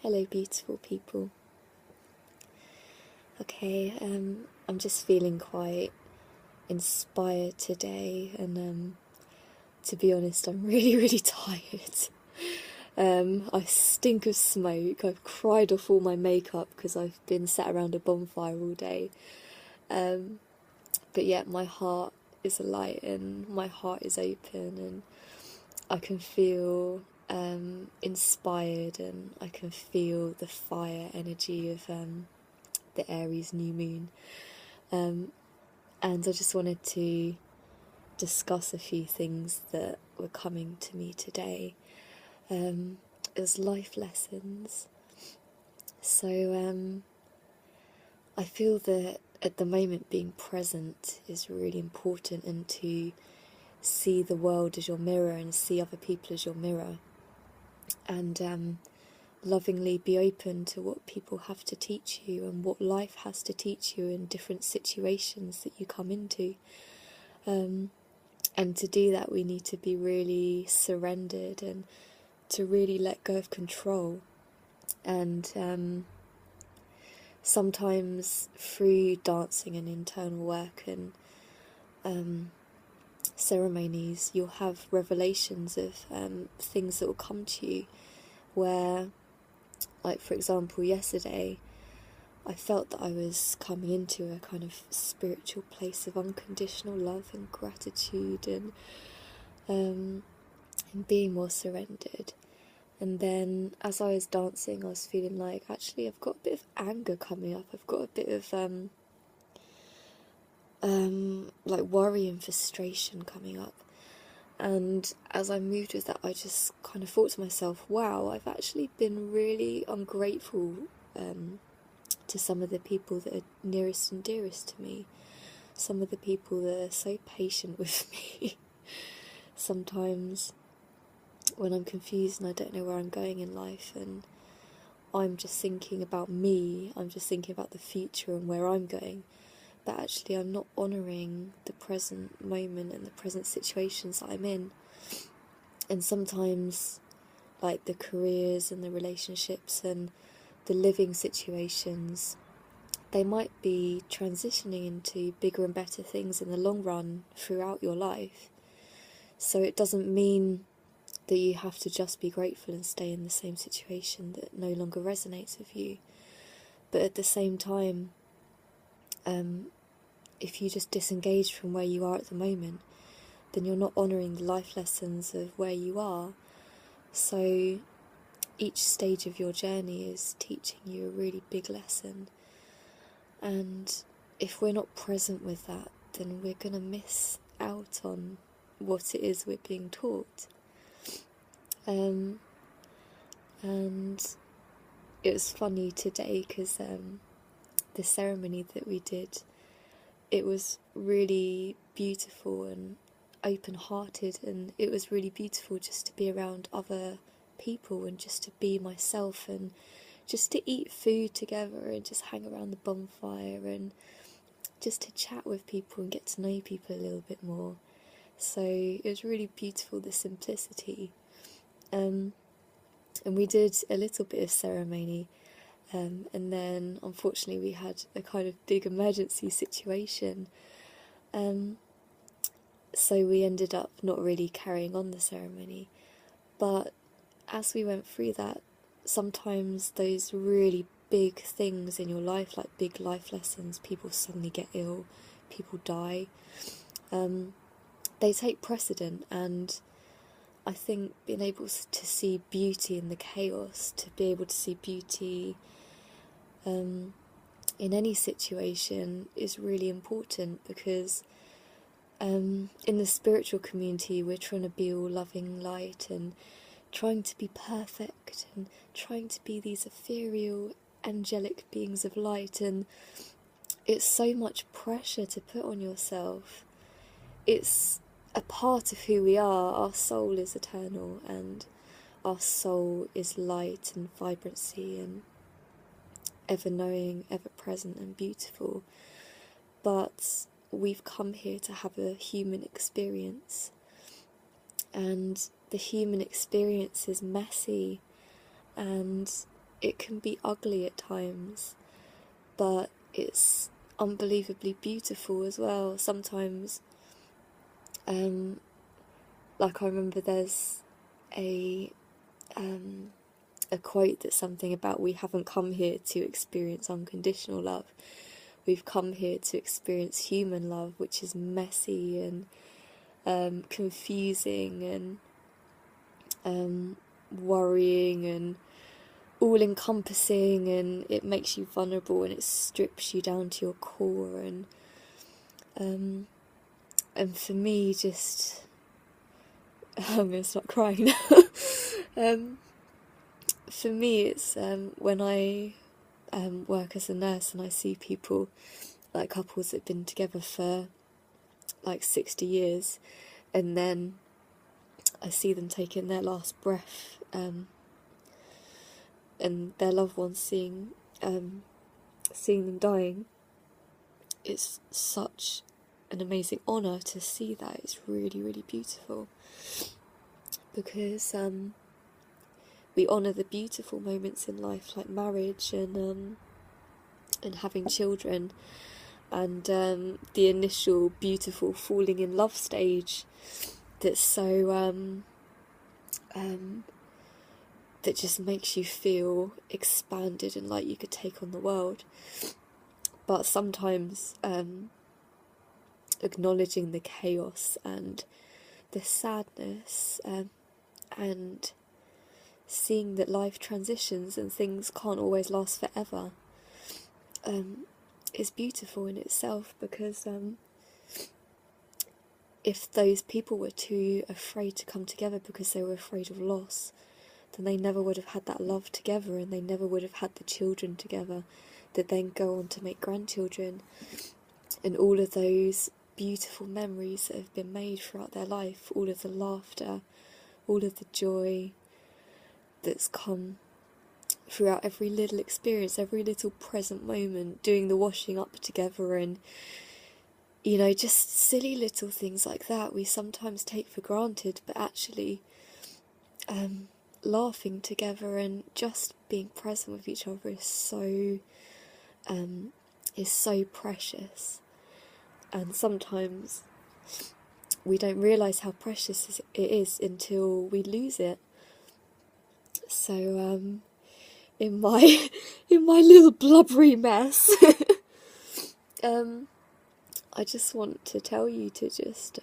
Hello, beautiful people. Okay, I'm just feeling quite inspired today, and to be honest, I'm really tired. I stink of smoke. I've cried off all my makeup because I've been sat around a bonfire all day. But yet my heart is alight and my heart is open, and I can feel inspired, and I can feel the fire energy of the Aries new moon. And I just wanted to discuss a few things that were coming to me today as life lessons. So I feel that at the moment being present is really important, and to see the world as your mirror and see other people as your mirror, and lovingly be open to what people have to teach you and what life has to teach you in different situations that you come into. And to do that, we need to be really surrendered and to really let go of control. And sometimes through dancing and internal work and ceremonies, you'll have revelations of things that will come to you where, like for example, yesterday I felt that I was coming into a kind of spiritual place of unconditional love and gratitude, and being more surrendered. And then as I was dancing, I was feeling like, actually, I've got a bit of anger coming up. I've got a bit of like worry and frustration coming up. And as I moved with that, I just kind of thought to myself, wow, I've actually been really ungrateful to some of the people that are nearest and dearest to me. Some of the people that are so patient with me. Sometimes when I'm confused and I don't know where I'm going in life, and I'm just thinking about me, I'm just thinking about the future and where I'm going, but actually I'm not honouring the present moment and the present situations that I'm in. And sometimes, like the careers and the relationships and the living situations, they might be transitioning into bigger and better things in the long run throughout your life. So it doesn't mean that you have to just be grateful and stay in the same situation that no longer resonates with you. But at the same time, if you just disengage from where you are at the moment, then you're not honouring the life lessons of where you are. So each stage of your journey is teaching you a really big lesson. And if we're not present with that, then we're going to miss out on what it is we're being taught. And it was funny today because the ceremony that we did, it was really beautiful and open-hearted, and it was really beautiful just to be around other people and just to be myself and just to eat food together and just hang around the bonfire and just to chat with people and get to know people a little bit more. So it was really beautiful, the simplicity. And we did a little bit of ceremony, and then unfortunately we had a kind of big emergency situation, so we ended up not really carrying on the ceremony. But as we went through that, sometimes those really big things in your life, like big life lessons, people suddenly get ill, people die, they take precedent. And I think being able to see beauty in the chaos, to be able to see beauty in any situation is really important, because in the spiritual community we're trying to be all loving light and trying to be perfect and trying to be these ethereal angelic beings of light, and it's so much pressure to put on yourself. It's a part of who we are. Our soul is eternal, and our soul is light and vibrancy and ever knowing, ever present and beautiful. But we've come here to have a human experience, and the human experience is messy, and it can be ugly at times, but it's unbelievably beautiful as well. Sometimes, like I remember there's a quote that's something about, we haven't come here to experience unconditional love. We've come here to experience human love, which is messy and confusing and worrying and all-encompassing, and it makes you vulnerable and it strips you down to your core. And for me, just I'm gonna start crying now. For me, it's when I work as a nurse and I see people, like couples that have been together for like 60 years, and then I see them taking their last breath, and their loved ones seeing them dying. It's such an amazing honour to see that. It's really, really beautiful, because we honour the beautiful moments in life, like marriage and having children, and the initial beautiful falling in love stage that's so that just makes you feel expanded and like you could take on the world. But sometimes acknowledging the chaos and the sadness, and seeing that life transitions and things can't always last forever, is beautiful in itself, because if those people were too afraid to come together because they were afraid of loss, then they never would have had that love together, and they never would have had the children together that then go on to make grandchildren, and all of those beautiful memories that have been made throughout their life, all of the laughter, all of the joy that's come throughout every little experience, every little present moment, doing the washing up together, and you know, just silly little things like that we sometimes take for granted, but actually laughing together and just being present with each other is so precious. And sometimes we don't realise how precious it is until we lose it. So in my little blubbery mess, I just want to tell you to just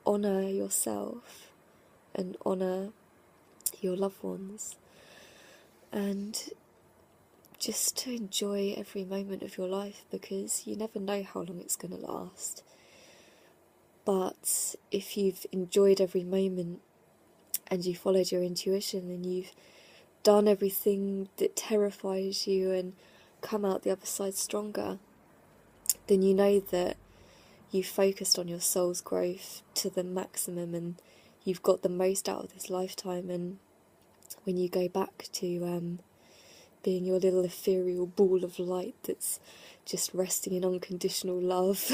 honour yourself and honour your loved ones, and just to enjoy every moment of your life, because you never know how long it's going to last. But if you've enjoyed every moment and you followed your intuition and you've done everything that terrifies you and come out the other side stronger, then you know that you've focused on your soul's growth to the maximum, and you've got the most out of this lifetime. And when you go back to being your little ethereal ball of light that's just resting in unconditional love,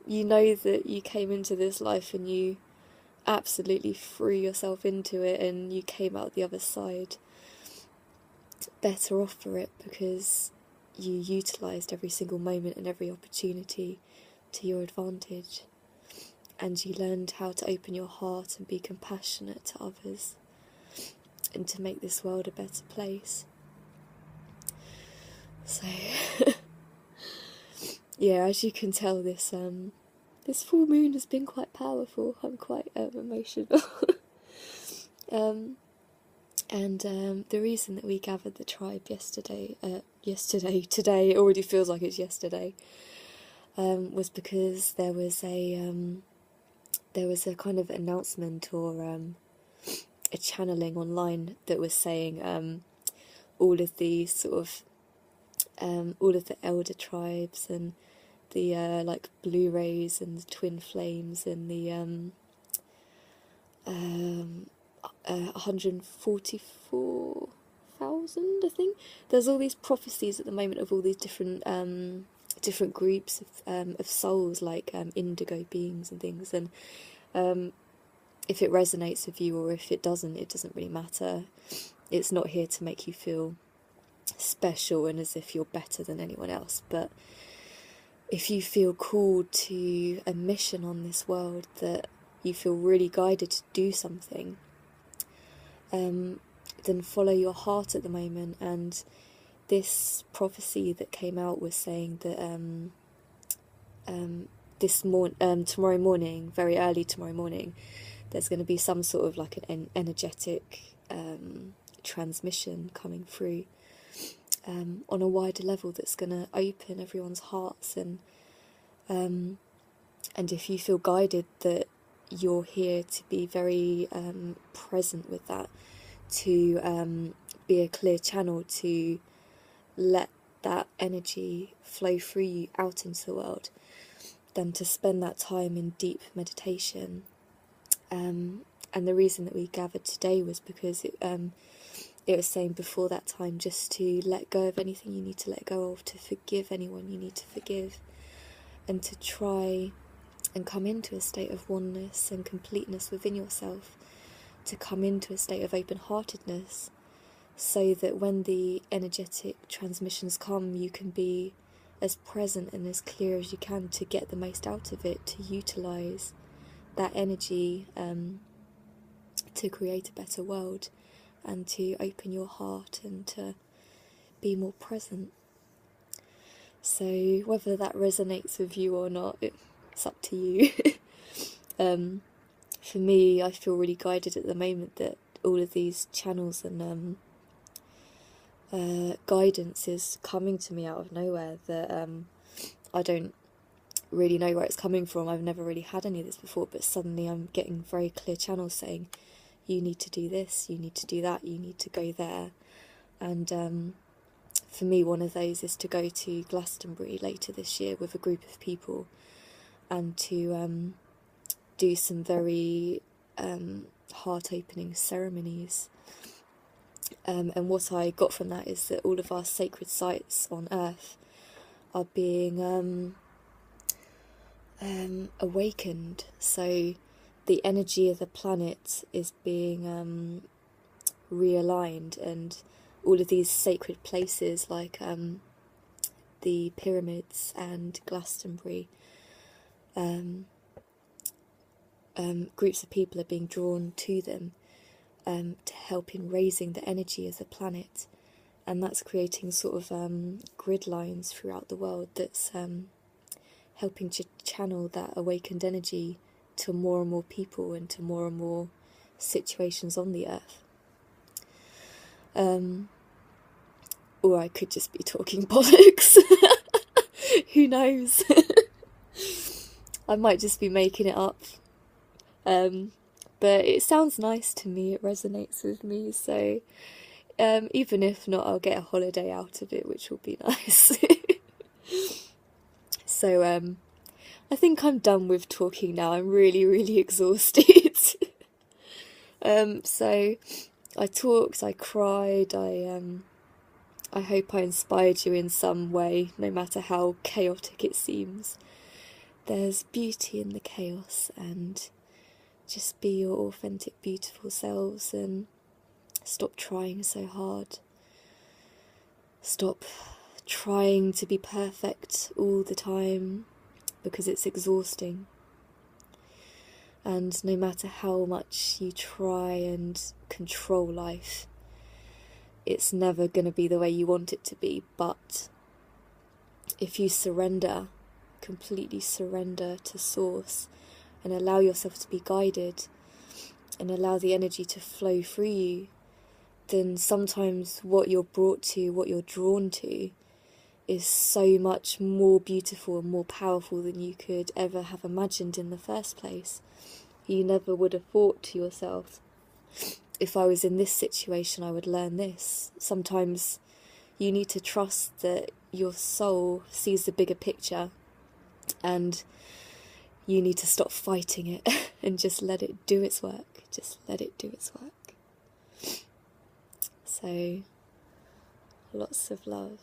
you know that you came into this life and you absolutely threw yourself into it, and you came out the other side better off for it, because you utilised every single moment and every opportunity to your advantage, and you learned how to open your heart and be compassionate to others, and to make this world a better place. So yeah, as you can tell, this full moon has been quite powerful. I'm quite emotional. And the reason that we gathered the tribe today, it already feels like it's yesterday, was because there was a kind of announcement or a channeling online that was saying all of the sort of all of the elder tribes and the like blue rays and the twin flames and the 144,000, I think. There's all these prophecies at the moment of all these different groups of souls, like indigo beings and things, and if it resonates with you or if it doesn't really matter. It's not here to make you feel special and as if you're better than anyone else. But if you feel called to a mission on this world, that you feel really guided to do something, then follow your heart at the moment. And this prophecy that came out was saying that tomorrow morning, very early tomorrow morning, there's going to be some sort of like an energetic transmission coming through on a wider level that's going to open everyone's hearts. And if you feel guided, that you're here to be very present with that, to be a clear channel to let that energy flow through you out into the world, then to spend that time in deep meditation. And the reason that we gathered today was because it was saying before that time just to let go of anything you need to let go of, to forgive anyone you need to forgive, and to try and come into a state of oneness and completeness within yourself, to come into a state of open-heartedness, so that when the energetic transmissions come, you can be as present and as clear as you can to get the most out of it, to utilise that energy to create a better world, and to open your heart and to be more present. So whether that resonates with you or not, it's up to you. For me, I feel really guided at the moment that all of these channels and guidance is coming to me out of nowhere, that I don't really know where it's coming from. I've never really had any of this before, but suddenly I'm getting very clear channels saying, you need to do this, you need to do that, you need to go there. And for me, one of those is to go to Glastonbury later this year with a group of people, and to do some very heart-opening ceremonies. And what I got from that is that all of our sacred sites on Earth are being awakened. So the energy of the planet is being realigned, and all of these sacred places like the pyramids and Glastonbury, groups of people are being drawn to them to help in raising the energy of the planet. And that's creating sort of grid lines throughout the world that's helping to channel that awakened energy to more and more people and to more and more situations on the earth. Or I could just be talking bollocks. Who knows? I might just be making it up. But it sounds nice to me, it resonates with me, so even if not, I'll get a holiday out of it, which will be nice. So I think I'm done with talking now. I'm really, really exhausted. So I talked, I cried, I hope I inspired you in some way, no matter how chaotic it seems. There's beauty in the chaos, and just be your authentic, beautiful selves, and stop trying so hard. Stop trying to be perfect all the time, because it's exhausting. And no matter how much you try and control life, it's never going to be the way you want it to be. But if you surrender, completely surrender to Source, and allow yourself to be guided, and allow the energy to flow through you, then sometimes what you're brought to, what you're drawn to, is so much more beautiful and more powerful than you could ever have imagined in the first place. You never would have thought to yourself, if I was in this situation, I would learn this. Sometimes you need to trust that your soul sees the bigger picture, and you need to stop fighting it and just let it do its work. Just let it do its work. So, lots of love.